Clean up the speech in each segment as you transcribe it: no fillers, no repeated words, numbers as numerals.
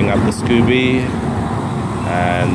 filling up the Scooby and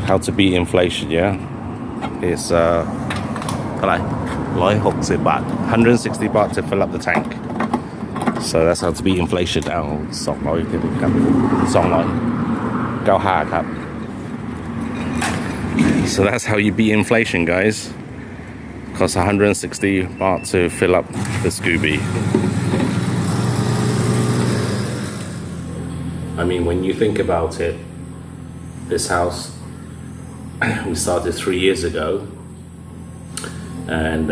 how to beat inflation. Yeah, it's เท่าไหร่160 baht 160 baht to fill up the tank. So that's how to beat inflation. เอา200ครับ295ครับ. So that's how you beat inflation, guys. Costs 160 baht to fill up the Scooby. I mean, when you think about it, this house we started 3 years ago, and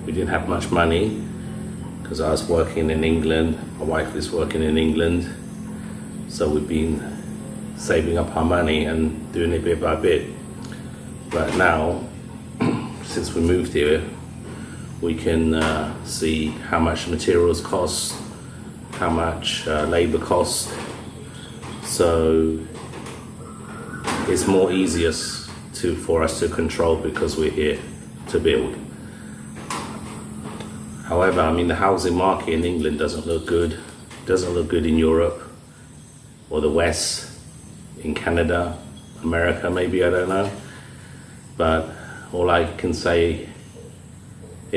we didn't have much money because I was working in England. My wife is working in England, so we've been saving up our money and doing it bit by bit. But now, since we moved here, we can see how much materials cost, how much labor costs. So it's more easier for us to control because we're here to build. However, I mean, the housing market in England doesn't look good. Doesn't look good in Europe or the West, in Canada, America, maybe, I don't know. But all I can say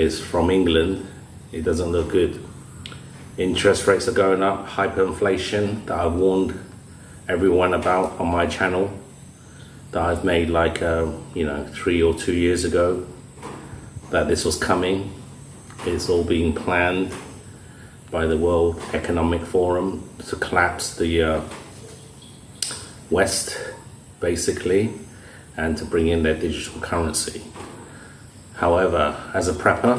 is from England, it doesn't look good. Interest rates are going up, hyperinflation that I warned everyone about on my channel, that I've made like 3 or 2 years ago, that this was coming. It's all being planned by the World Economic Forum to collapse the West, basically, and to bring in their digital currency. However, as a prepper,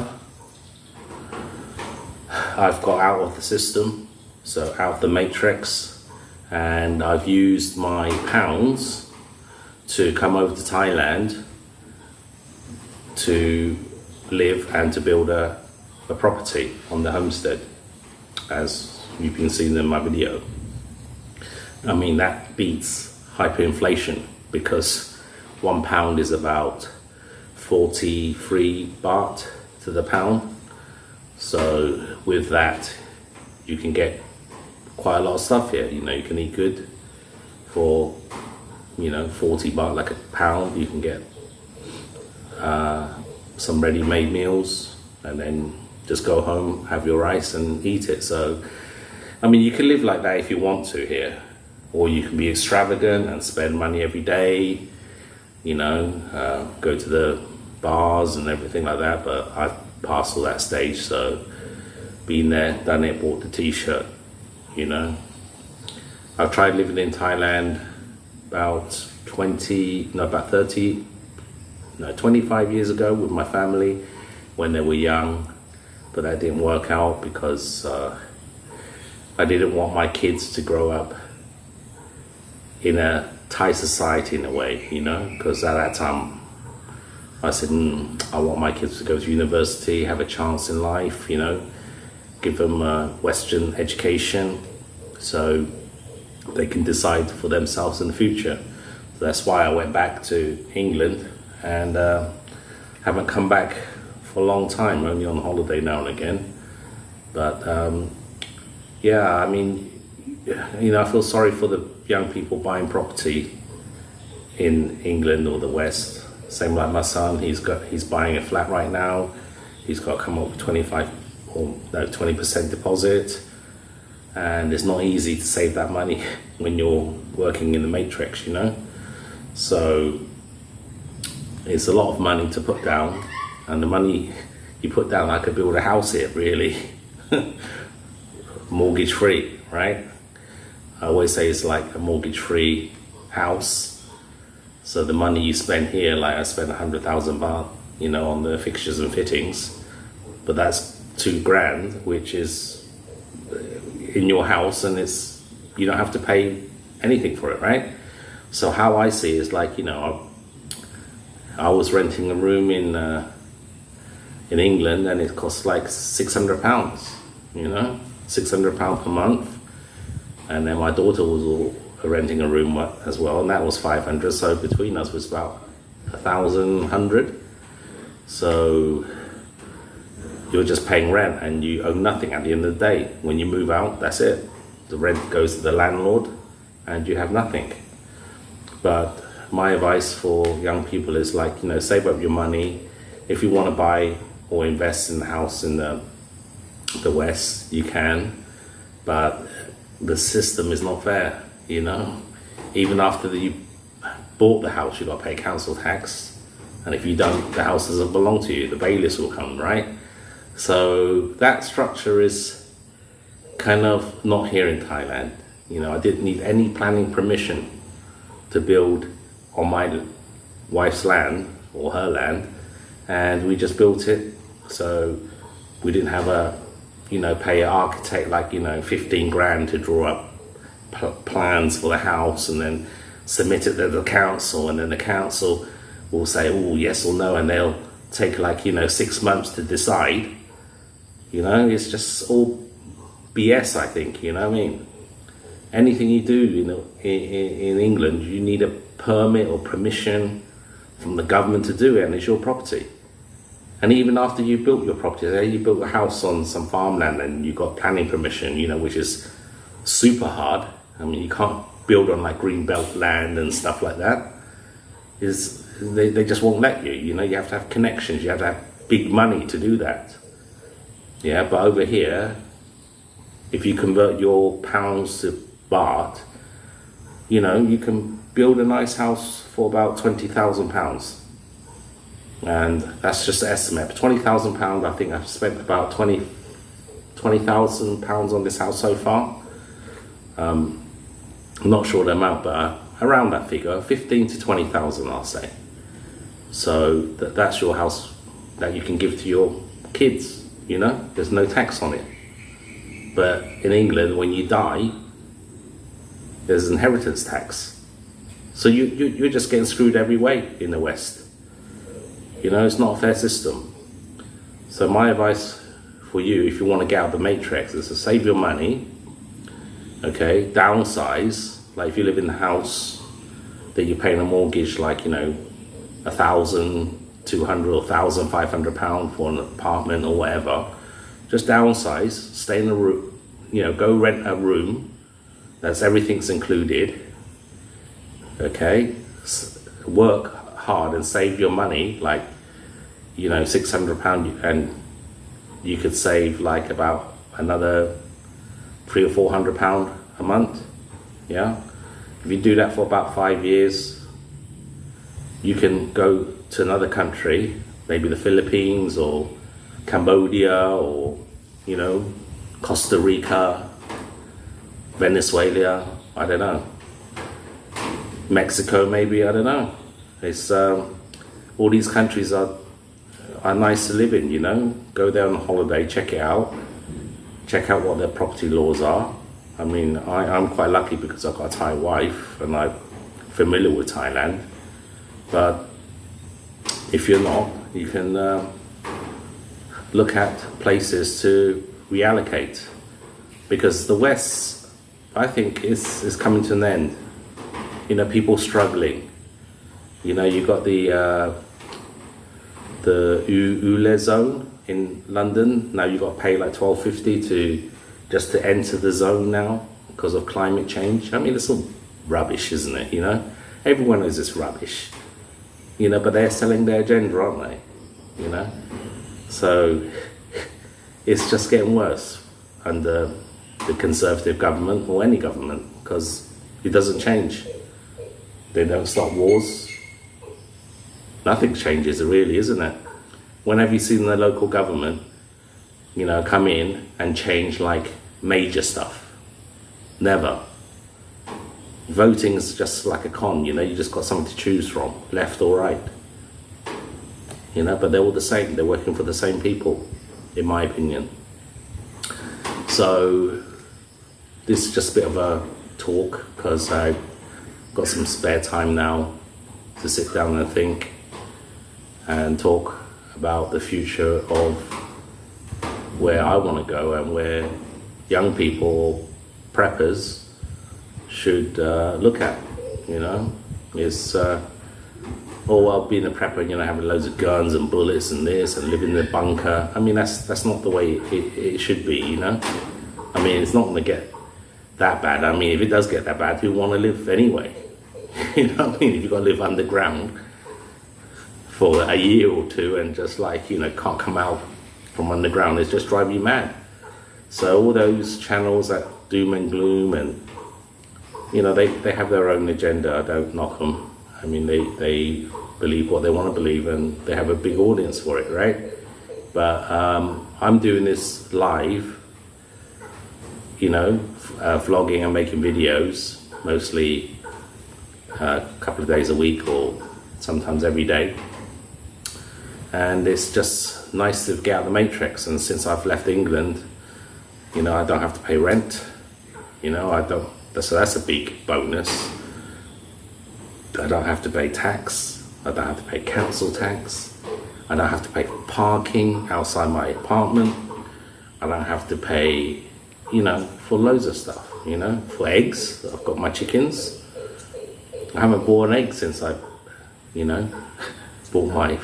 I've got out of the system, so out of the matrix, and I've used my pounds to come over to Thailand to live and to build a property on the Homestead, as you've been seeing in my video. I mean, that beats hyperinflation because £1 is about 43 baht to the pound. So with that, you can get quite a lot of stuff here. You know, you can eat good for 40 baht, like a pound. You can get some ready-made meals and then just go home, have your rice and eat it. So I mean, you can live like that if you want to here, or you can be extravagant and spend money every day, go to the bars and everything like that. But I've passed all that stage, so been there, done it, bought the t-shirt. I've tried living in Thailand about 25 years ago with my family when they were young, but that didn't work out because I didn't want my kids to grow up in a Thai society in a way, because at that time I said, I want my kids to go to university, have a chance in life, give them a Western education so they can decide for themselves in the future. So that's why I went back to England and haven't come back for a long time, only on holiday now and again. But I mean, I feel sorry for the young people buying property in England or the West. Same like my son, he's buying a flat right now. He's got to come up with 20% deposit, and it's not easy to save that money when you're working in the matrix, So it's a lot of money to put down, and the money you put down, I could build a house here, really, mortgage free, right? I always say it's like a mortgage free house. So the money you spend here, like I spent 100,000 baht, on the fixtures and fittings, but that's $2,000, which is in your house, and you don't have to pay anything for it, right? So how I see it is like, I was renting a room in England, and it costs like £600, £600 per month, and then my daughter was all renting a room as well, and that was 500. So between us was about 1,100. So you're just paying rent and you own nothing at the end of the day. When you move out, that's it. The rent goes to the landlord and you have nothing. But my advice for young people is like, save up your money. If you want to buy or invest in a house in the West, you can, but the system is not fair, Even after you bought the house, you got to pay council tax, and if you don't, the house doesn't belong to you. The bailiffs will come, right? So that structure is kind of not here in Thailand. I didn't need any planning permission to build on my wife's land or her land, and we just built it. So we didn't have pay an architect 15 grand to draw up plans for the house and then submit it to the council, and then the council will say, oh, yes or no, and they'll take 6 months to decide. It's just all BS, I think, what I mean? Anything you do, in England, you need a permit or permission from the government to do it, and it's your property. And even after you built your property, say you built a house on some farmland and you got planning permission, which is super hard. I mean, you can't build on greenbelt land and stuff like that. They just won't let you. You have to have connections. You have to have big money to do that. Yeah, but over here, if you convert your pounds to baht, you can build a nice house for about £20,000. And that's just an estimate. £20,000, I think I've spent about £20,000 on this house so far. I'm not sure the amount, but around that figure, 15 to 20,000, I'll say. So that's your house that you can give to your kids. There's no tax on it. But in England, when you die, there's inheritance tax. So you're just getting screwed every way in the West. It's not a fair system. So my advice for you, if you want to get out of the matrix, is to save your money, okay, downsize. Like if you live in the house that you're paying a mortgage, £1,200 or £1,500 for an apartment or whatever, just downsize, stay in a room, go rent a room that's everything's included, okay, work hard and save your money, £600, and you could save about another £300 or £400 a month. Yeah, if you do that for about 5 years, you can go to another country, maybe the Philippines or Cambodia or Costa Rica, Venezuela, I don't know, Mexico maybe, I don't know. It's all these countries are nice to live in, go there on holiday, check out what their property laws are. I mean, I'm quite lucky because I've got a Thai wife and I'm familiar with Thailand. But if you're not, you can look at places to reallocate, because the West, I think, is coming to an end. People struggling. You've got the Ule zone in London. Now you've got to pay $12.50 just to enter the zone now because of climate change. I mean, it's all rubbish, isn't it? Everyone knows it's rubbish. But they're selling their agenda, aren't they? So it's just getting worse under the Conservative government or any government, because it doesn't change. They don't stop wars. Nothing changes, really, isn't it? When have you seen the local government, come in and change major stuff? Never. Voting is just like a con, you just got something to choose from, left or right. But they're all the same. They're working for the same people, in my opinion. So this is just a bit of a talk because I've got some spare time now to sit down and think and talk about the future of where I want to go and where young people, preppers, should look at. It's all well being a prepper, having loads of guns and bullets and this and living in a bunker. I mean, that's not the way it should be. I mean, it's not going to get that bad. I mean, if it does get that bad, who want to live anyway? You know what I mean? If you've got to live underground for a year or two and just like, you know, can't come out from underground, it's just driving you mad. So all those channels that doom and gloom, and you know, they have their own agenda. I don't knock them. I mean, they believe what they want to believe, and they have a big audience for it, right? But I'm doing this live, you know, vlogging and making videos, mostly a couple of days a week or sometimes every day. And it's just nice to get out of the matrix. And since I've left England, you know, I don't have to pay rent. You know, so that's a big bonus. I don't have to pay tax. I don't have to pay council tax. I don't have to pay for parking outside my apartment. I don't have to pay, you know, for loads of stuff, you know, for eggs. I've got my chickens. I haven't bought an egg since I, you know, bought my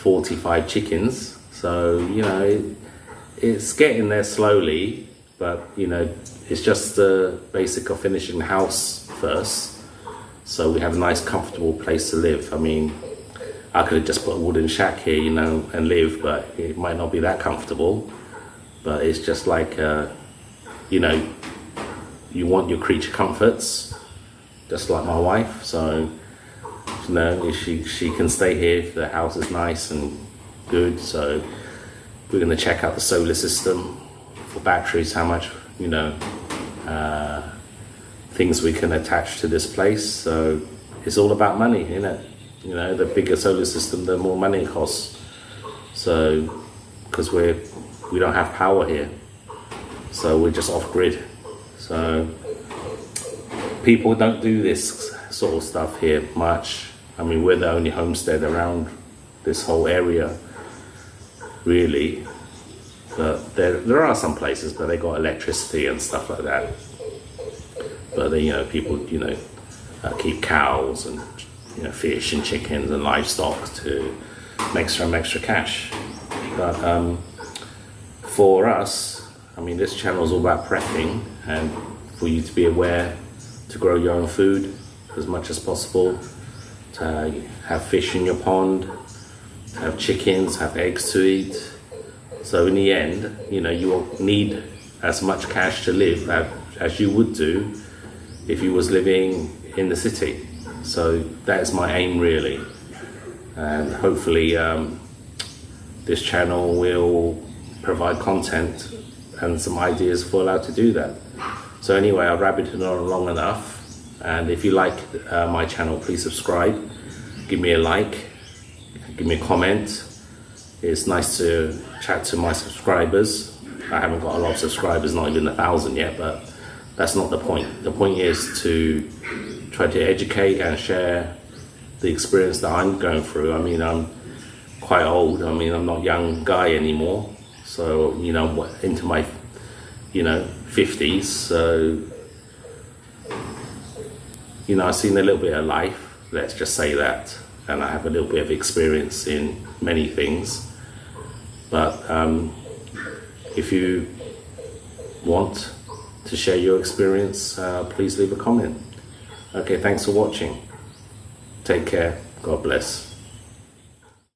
45 chickens. So, you know, it's getting there slowly, but, you know, it's just the basic of finishing the house first. So we have a nice, comfortable place to live. I mean, I could have just put a wooden shack here, you know, and live, but it might not be that comfortable. But it's just like, you know, you want your creature comforts, just like my wife. So, you know, she can stay here if the house is nice and good. So we're going to check out the solar system for batteries, how much, you know, things we can attach to this place. So it's all about money, isn't it? You know, the bigger solar system, the more money it costs. So, because we don't have power here, so we're just off grid. So people don't do this sort of stuff here much. I mean, we're the only homestead around this whole area, really. But there are some places, but they got electricity and stuff like that. But then, you know, people, you know, keep cows and, you know, fish and chickens and livestock to make some extra cash. But for us, I mean, this channel is all about prepping, and for you to be aware to grow your own food as much as possible, to have fish in your pond, to have chickens, have eggs to eat. So in the end, you know, you will need as much cash to live as you would do if you was living in the city. So that is my aim, really. And hopefully this channel will provide content and some ideas for how to do that. So anyway, I've rabbited on long enough. And if you like my channel, please subscribe, give me a like, give me a comment. It's nice to chat to my subscribers. I haven't got a lot of subscribers, not even 1,000 yet, but that's not the point. The point is to try to educate and share the experience that I'm going through. I mean, I'm quite old. I mean, I'm not a young guy anymore. So, you know, into my, you know, 50s. So, you know, I've seen a little bit of life, let's just say that. And I have a little bit of experience in many things. But if you want to share your experience, please leave a comment. Okay, thanks for watching. Take care. God bless.